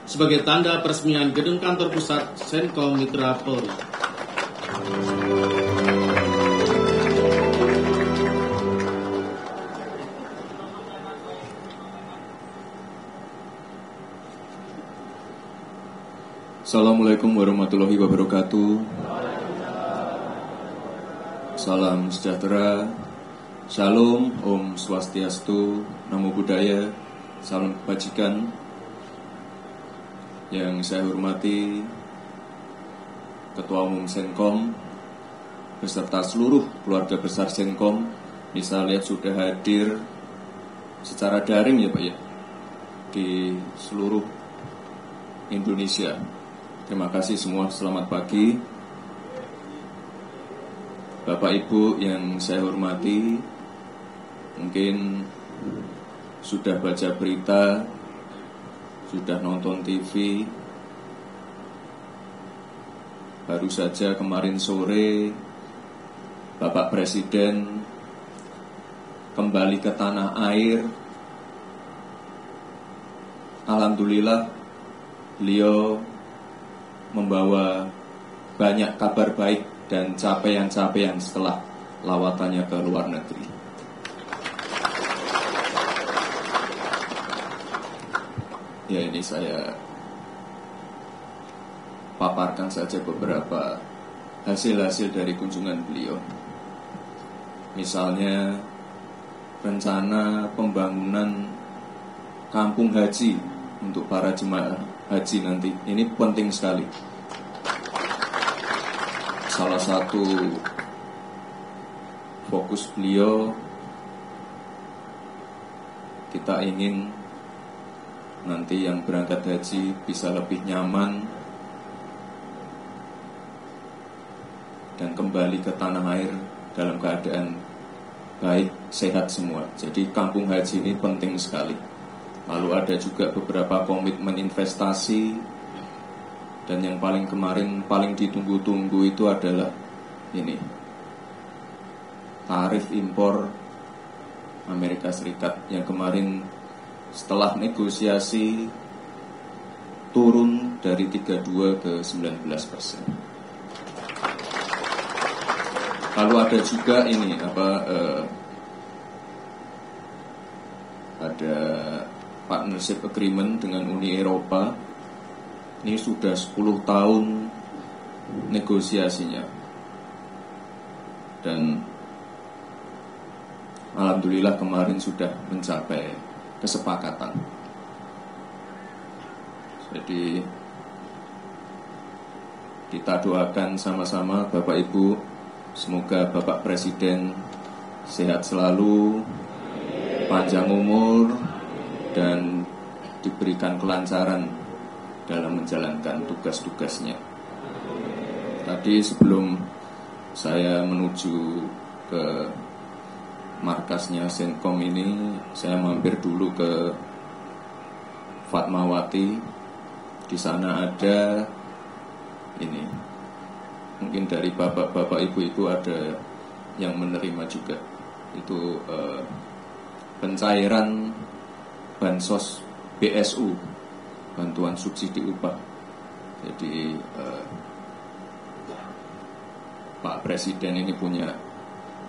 sebagai tanda peresmian gedung kantor pusat Senkom Mitra Polri. Assalamualaikum warahmatullahi wabarakatuh. Salam sejahtera, Shalom, Om Swastiastu, Namo Buddhaya, salam kebajikan. Yang saya hormati Ketua Umum Senkom beserta seluruh keluarga besar Senkom. Ini saya lihat sudah hadir secara daring ya Pak ya, di seluruh Indonesia. Terima kasih semua, selamat pagi. Bapak Ibu yang saya hormati, mungkin sudah baca berita, sudah nonton TV. Baru saja kemarin sore Bapak Presiden kembali ke tanah air. Alhamdulillah beliau membawa banyak kabar baik dan capaian-capaian setelah lawatannya ke luar negeri. Ya, ini saya paparkan saja beberapa hasil-hasil dari kunjungan beliau. Misalnya rencana pembangunan kampung haji untuk para jemaah haji nanti. Ini penting sekali. Salah satu fokus beliau, kita ingin nanti yang berangkat haji bisa lebih nyaman dan kembali ke tanah air dalam keadaan baik, sehat semua. Jadi kampung haji ini penting sekali. Lalu ada juga beberapa komitmen investasi. Dan yang paling ditunggu-tunggu itu adalah ini, tarif impor Amerika Serikat yang kemarin setelah negosiasi turun dari 32 ke 19%. Lalu ada juga ini ada partnership agreement dengan Uni Eropa. Ini sudah 10 tahun negosiasinya. Dan alhamdulillah kemarin sudah mencapai kesepakatan. Jadi kita doakan sama-sama Bapak Ibu, semoga Bapak Presiden sehat selalu, panjang umur, dan diberikan kelancaran dalam menjalankan tugas-tugasnya. Tadi sebelum saya menuju ke markasnya Senkom ini, saya mampir dulu ke Fatmawati. Di sana ada ini, mungkin dari bapak-bapak ibu-ibu ada yang menerima juga. Itu pencairan bansos BSU, bantuan subsidi upah. Jadi Pak Presiden ini punya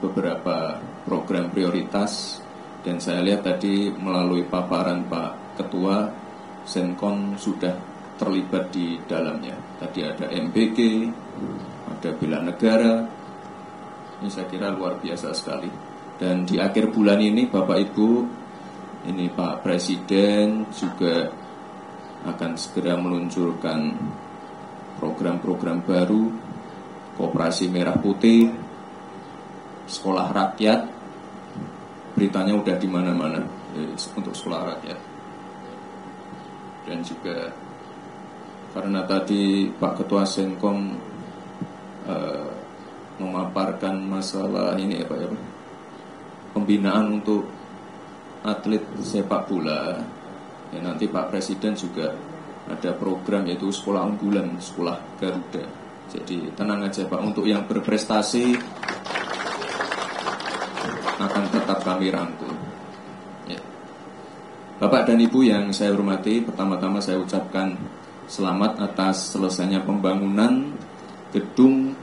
beberapa program prioritas, dan saya lihat tadi melalui paparan Pak Ketua, Senkom sudah terlibat di dalamnya. Tadi ada MBG, ada Bela Negara. Ini saya kira luar biasa sekali. Dan di akhir bulan ini Bapak Ibu, ini Pak Presiden juga akan segera meluncurkan program-program baru, Koperasi Merah Putih, Sekolah Rakyat. Beritanya udah di mana-mana untuk Sekolah Rakyat. Dan juga karena tadi Pak Ketua Senkom memaparkan masalah ini ya Pak ya, pembinaan untuk atlet sepak bola. Ya, nanti Pak Presiden juga ada program yaitu sekolah unggulan, sekolah Garuda. Jadi tenang aja Pak, untuk yang berprestasi akan tetap kami rangkul. Ya. Bapak dan Ibu yang saya hormati, pertama-tama saya ucapkan selamat atas selesainya pembangunan gedung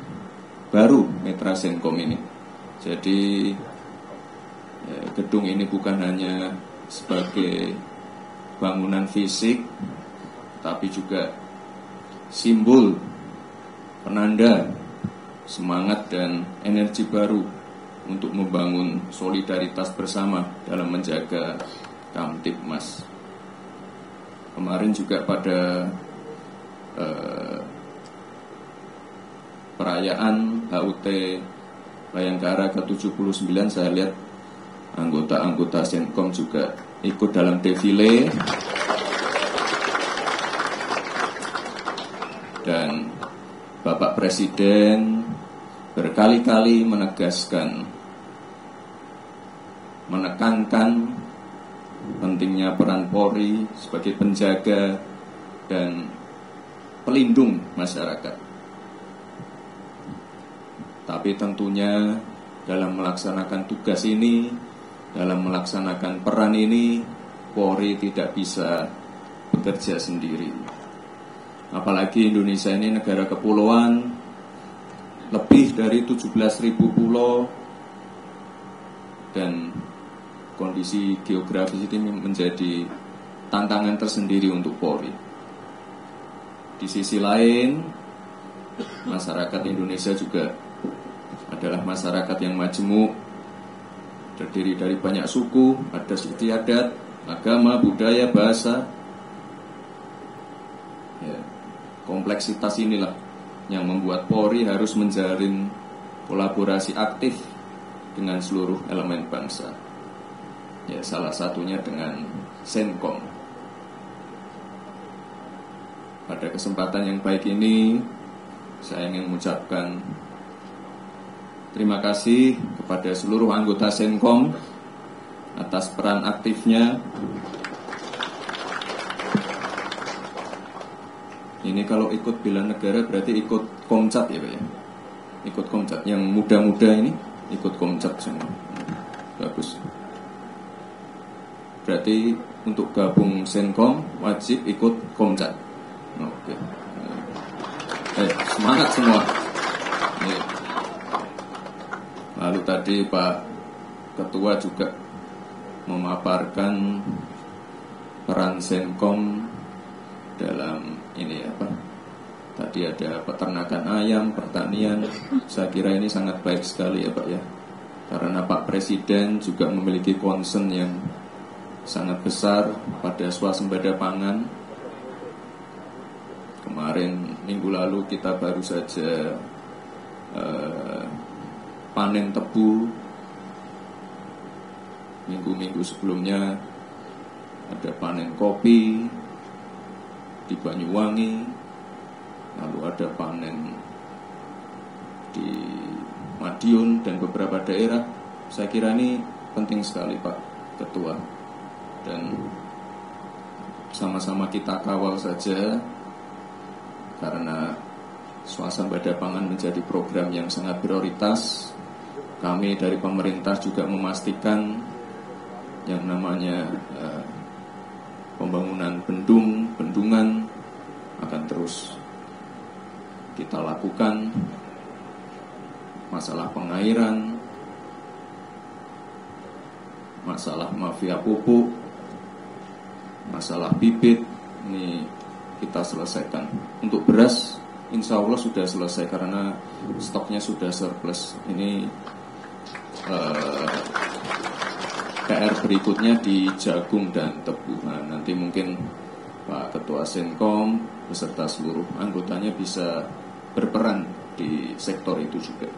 baru Mitra Senkom ini. Jadi gedung ini bukan hanya sebagai bangunan fisik, tapi juga simbol, penanda semangat dan energi baru untuk membangun solidaritas bersama dalam menjaga Kamtibmas. Kemarin juga pada perayaan HUT Bayangkara ke-79 saya lihat anggota-anggota Senkom juga ikut dalam defile dan Bapak Presiden berkali-kali menekankan pentingnya peran Polri sebagai penjaga dan pelindung masyarakat. Tapi tentunya dalam melaksanakan tugas ini, dalam melaksanakan peran ini, Polri tidak bisa bekerja sendiri. Apalagi Indonesia ini negara kepulauan, lebih dari 17.000 pulau, dan kondisi geografis ini menjadi tantangan tersendiri untuk Polri. Di sisi lain, masyarakat Indonesia juga adalah masyarakat yang majemuk, terdiri dari banyak suku, adat istiadat, agama, budaya, bahasa. Ya, kompleksitas inilah yang membuat Polri harus menjalin kolaborasi aktif dengan seluruh elemen bangsa. Ya, salah satunya dengan Senkom. Pada kesempatan yang baik ini, saya ingin mengucapkan terima kasih kepada seluruh anggota Senkom atas peran aktifnya. Ini kalau ikut bela negara berarti ikut Komcat ya Pak ya? Ikut Komcat, yang muda-muda ini ikut Komcat semua. Bagus. Berarti untuk gabung Senkom wajib ikut Komcat. Oke. Semangat semua. Lalu tadi Pak Ketua juga memaparkan peran Senkom dalam ini apa? Tadi ada peternakan ayam, pertanian. Saya kira ini sangat baik sekali ya Pak ya. Karena Pak Presiden juga memiliki concern yang sangat besar pada swasembada pangan. Kemarin minggu lalu kita baru saja panen tebu. Minggu-minggu sebelumnya ada panen kopi di Banyuwangi, lalu ada panen di Madiun dan beberapa daerah. Saya kira ini penting sekali Pak Ketua, dan sama-sama kita kawal saja, karena swasembada pangan menjadi program yang sangat prioritas. Kami dari pemerintah juga memastikan yang namanya pembangunan bendungan akan terus kita lakukan. Masalah pengairan, masalah mafia pupuk, masalah bibit, ini kita selesaikan. Untuk beras, insya Allah sudah selesai karena stoknya sudah surplus. Ini PR berikutnya di jagung dan tebu. Nah, nanti mungkin Pak Ketua Senkom beserta seluruh anggotanya bisa berperan di sektor itu juga,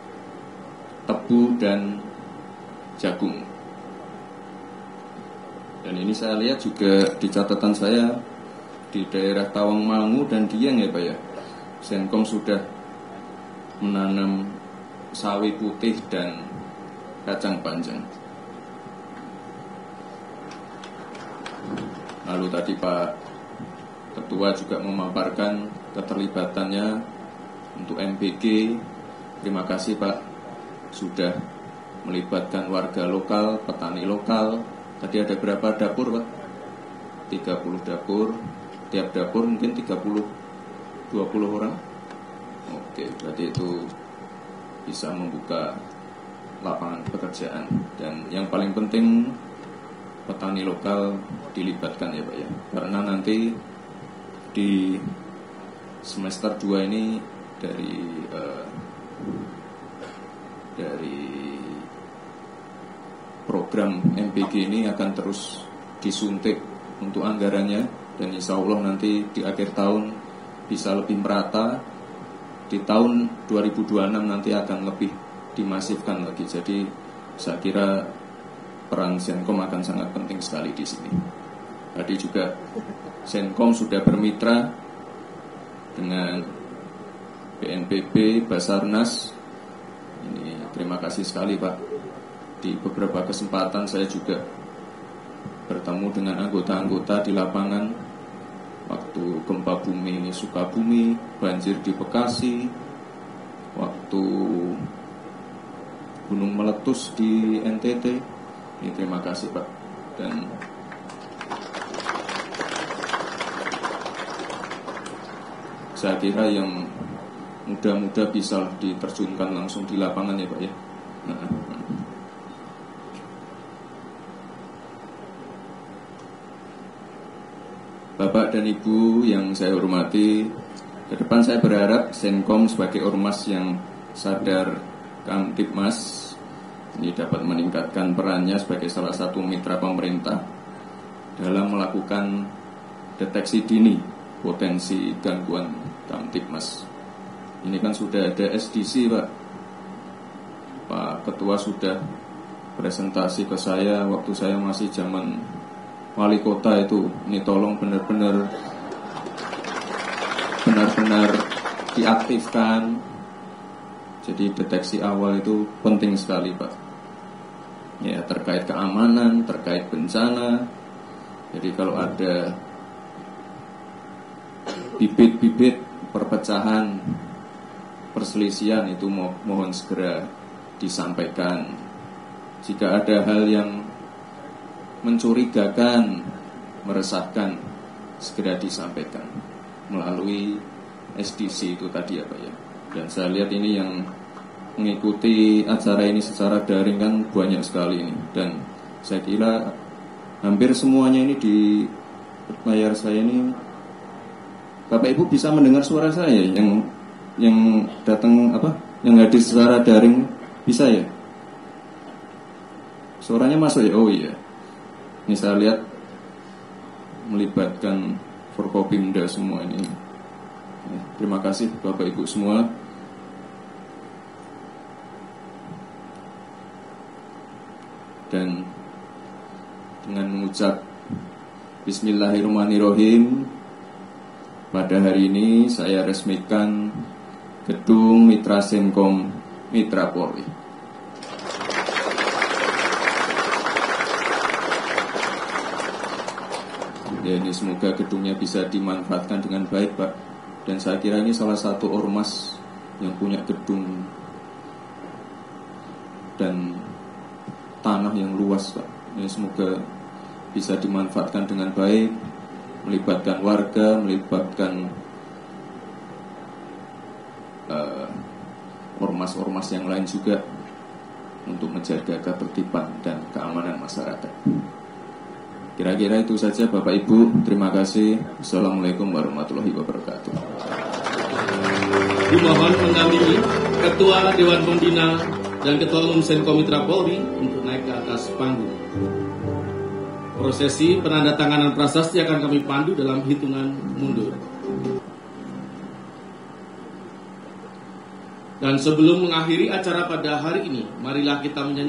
tebu dan jagung. Dan ini saya lihat juga di catatan saya di daerah Tawangmangu dan Dieng ya Pak ya, Senkom sudah menanam sawi putih dan kacang panjang. Lalu tadi Pak Ketua juga memaparkan keterlibatannya untuk MBG. Terima kasih Pak, sudah melibatkan warga lokal, petani lokal. Tadi ada berapa dapur Pak? 30 dapur, tiap dapur mungkin 20 orang. Oke, berarti itu bisa membuka lapangan pekerjaan. Dan yang paling penting petani lokal dilibatkan ya Pak ya, karena nanti di semester 2 ini dari program MPG ini akan terus disuntik untuk anggarannya, dan insya Allah nanti di akhir tahun bisa lebih merata. Di tahun 2026 nanti akan lebih dimasifkan lagi. Jadi saya kira peran Senkom akan sangat penting sekali di sini. Tadi juga Senkom sudah bermitra dengan BNPB, Basarnas. Ini terima kasih sekali Pak. Di beberapa kesempatan saya juga bertemu dengan anggota-anggota di lapangan. Waktu gempa bumi Sukabumi, banjir di Bekasi, waktu gunung meletus di NTT. Ini terima kasih Pak. Dan saya kira yang muda-muda bisa diterjunkan langsung di lapangan ya Pak ya. Bapak dan Ibu yang saya hormati, ke depan saya berharap Senkom sebagai ormas yang sadar Kamtibmas ini dapat meningkatkan perannya sebagai salah satu mitra pemerintah dalam melakukan deteksi dini potensi gangguan Kamtibmas. Ini kan sudah ada SDC Pak. Pak Ketua sudah presentasi ke saya waktu saya masih zaman wali kota itu. Ini tolong benar-benar diaktifkan. Jadi deteksi awal itu penting sekali Pak. Ya, terkait keamanan, terkait bencana. Jadi kalau ada bibit-bibit perpecahan, perselisihan itu mohon segera disampaikan. Jika ada hal yang mencurigakan, meresahkan, segera disampaikan melalui SDC itu tadi ya Pak ya. Dan saya lihat ini yang mengikuti acara ini secara daring kan banyak sekali ini. Dan saya kira hampir semuanya ini di layar saya ini, Bapak Ibu bisa mendengar suara saya yang datang yang hadir secara daring bisa ya? Suaranya masuk ya? Oh iya. Ini saya lihat melibatkan Forkopimda semua ini. Terima kasih Bapak Ibu semua. Dan dengan mengucap Bismillahirrahmanirrahim, pada hari ini saya resmikan Gedung Mitra Senkom Mitra Polri. Ya, ini semoga gedungnya bisa dimanfaatkan dengan baik Pak. Dan saya kira ini salah satu ormas yang punya gedung dan tanah yang luas Pak. Ini semoga bisa dimanfaatkan dengan baik, melibatkan warga, melibatkan ormas-ormas yang lain juga untuk menjaga ketertiban dan keamanan masyarakat. Kira-kira itu saja Bapak Ibu, terima kasih. Assalamualaikum warahmatullahi wabarakatuh. Dimohon mendampingi Ketua Dewan Pembina dan Ketua Umum Senkom Mitra Polri untuk naik ke atas panggung. Prosesi penandatanganan prasasti akan kami pandu dalam hitungan mundur. Dan sebelum mengakhiri acara pada hari ini, marilah kita menyanyi